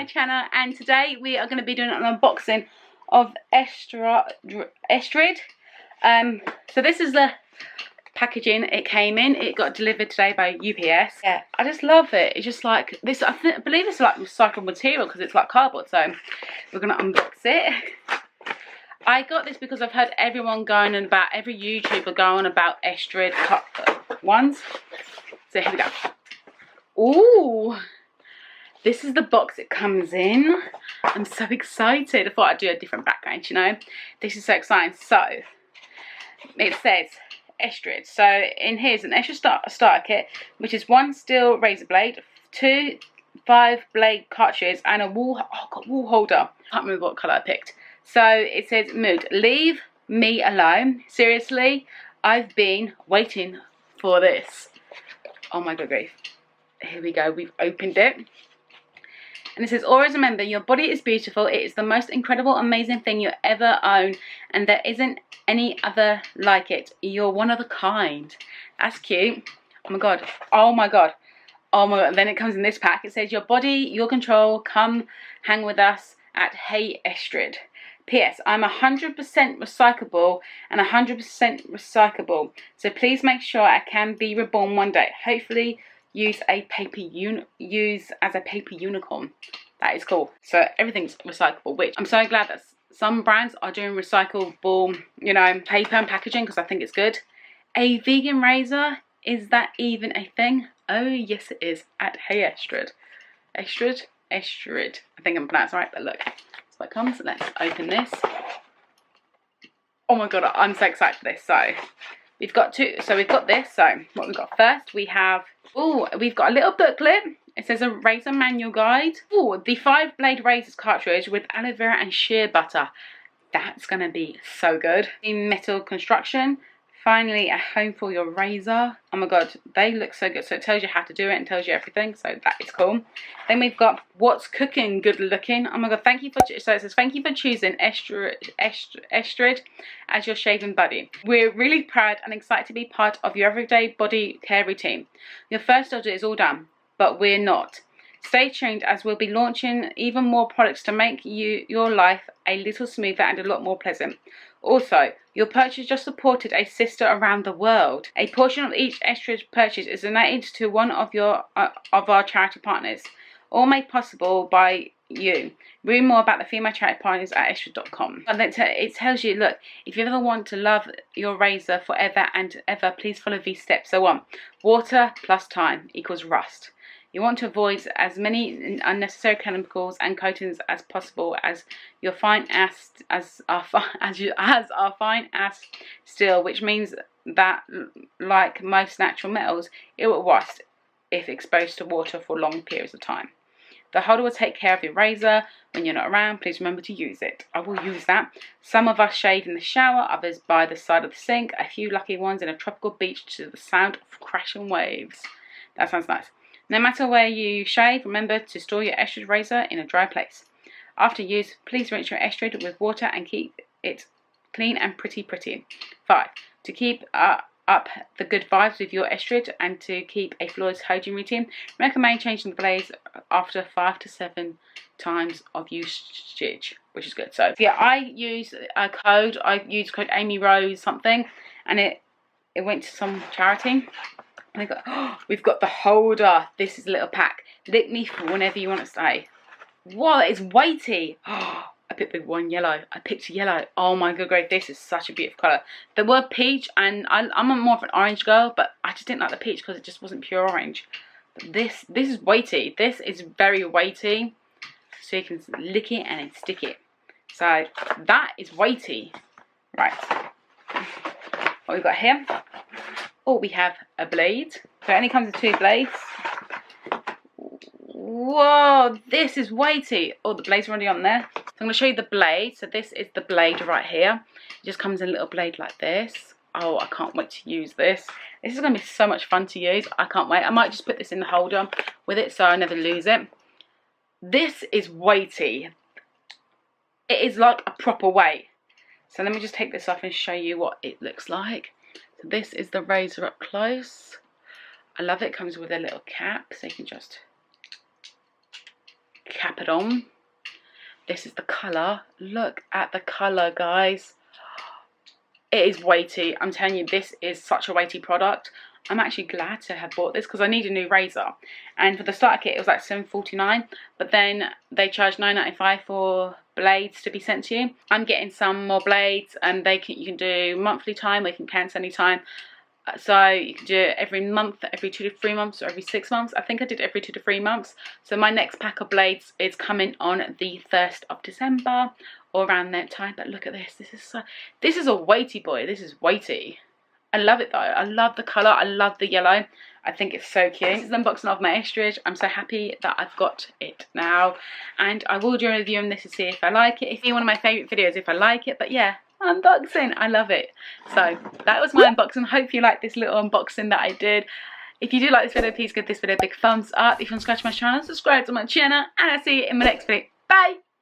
my channel, and today we are going to be doing an unboxing of Estrid. So this is the packaging it came in. It got delivered today by UPS. Yeah, I just love it. It's just like this. I believe it's like recycled material because it's like cardboard. So we're going to unbox it. I got this because I've heard everyone going on about, every YouTuber going about Estrid ones. So here we go. Ooh, this is the box it comes in. I'm so excited. I thought I'd do a different background, you know. This is so exciting. So it says Estrid. So in here's an Estrid starter kit, which is 1 steel razor blade, 2 5-blade cartridges, and a wall holder. I can't remember what colour I picked. So it says, mood, leave me alone. Seriously, I've been waiting for this. Oh my god, grief. Here we go, we've opened it. And it says, always remember, your body is beautiful. It is the most incredible, amazing thing you ever own. And there isn't any other like it. You're one of a kind. That's cute. Oh my god. Oh my god. Oh my god. Then it comes in this pack. It says, your body, your control. Come hang with us at Hey Estrid. P.S. I'm 100% recyclable and 100% recyclable. So please make sure I can be reborn one day. Hopefully use as a paper unicorn. That is cool. So everything's recyclable, which I'm so glad that some brands are doing recyclable, you know, paper and packaging, because I think it's good. A vegan razor, is that even a thing? Oh yes it is, at Hey Estrid. Estrid. I think I'm pronouncing it right, but look. That's what it comes. Let's open this. Oh my god, I'm so excited for this. So we've got this. So what we've got first, we've got a little booklet. It says a razor manual guide. Oh, the 5-blade razors cartridge with aloe vera and shea butter. That's gonna be so good. In metal construction. Finally, a home for your razor. Oh my god, they look so good. So it tells you how to do it and tells you everything. So that is cool. Then we've got what's cooking good looking. Oh my god, thank you for, so it says thank you for choosing Estrid as your shaving buddy. We're really proud and excited to be part of your everyday body care routine. Your first order is all done, but we're not. Stay tuned as we'll be launching even more products to make your life a little smoother and a lot more pleasant. Also, your purchase just supported a sister around the world. A portion of each Estrid purchase is donated to one of our charity partners, all made possible by you. Read more about the female charity partners at estrid.com. And it tells you, look, if you ever want to love your razor forever and ever, please follow these steps. So 1, water plus time equals rust. You want to avoid as many unnecessary chemicals and coatings as possible, as your fine our fine ash steel, which means that, like most natural metals, it will rust if exposed to water for long periods of time. The holder will take care of your razor when you're not around. Please remember to use it. I will use that. Some of us shave in the shower, others by the side of the sink, a few lucky ones in a tropical beach to the sound of crashing waves. That sounds nice. No matter where you shave, remember to store your Estrid razor in a dry place. After use, please rinse your Estrid with water and keep it clean and pretty. 5. To keep up the good vibes with your Estrid and to keep a flawless hygiene routine, recommend changing the blades after 5 to 7 times of usage, which is good. So yeah, I use a code. I use code Amy Rose something, and it went to some charity. And we've got the holder. This is a little pack. Lick me for whenever you want to stay. Whoa, it's weighty. I picked the one yellow. I picked yellow. Oh my god, great. This is such a beautiful colour. The word peach, and I'm more of an orange girl, but I just didn't like the peach because it just wasn't pure orange. But this is weighty. This is very weighty. So you can lick it and then stick it. So that is weighty. Right. What we've got here. Oh, we have a blade. So it only comes with 2 blades. Whoa, this is weighty. Oh, the blade's already on there. So I'm going to show you the blade. So this is the blade right here. It just comes in a little blade like this. Oh, I can't wait to use this. This is going to be so much fun to use. I can't wait. I might just put this in the holder with it so I never lose it. This is weighty. It is like a proper weight. So let me just take this off and show you what it looks like. So this is the razor up close. I love it. It comes with a little cap, so you can just cap it on. This is the colour. Look at the colour, guys. It is weighty. I'm telling you, this is such a weighty product. I'm actually glad to have bought this because I need a new razor. And for the starter kit, it was like $7.49. But then they charge $9.95 for blades to be sent to you. I'm getting some more blades, and you can do monthly time, or you can cancel any time. So you can do it every month, every 2 to 3 months, or every 6 months. I think I did every 2 to 3 months. So my next pack of blades is coming on the 1st of December, or around that time. But look at this. This is a weighty boy. This is weighty. I love it though. I love the colour. I love the yellow. I think it's so cute. This is the unboxing of my Estrid. I'm so happy that I've got it now. And I will do a review on this to see if I like it. It's one of my favourite videos if I like it. But yeah, unboxing. I love it. So that was my unboxing. Hope you like this little unboxing that I did. If you do like this video, please give this video a big thumbs up. If you want to subscribe to my channel, subscribe to my channel. And I'll see you in my next video. Bye!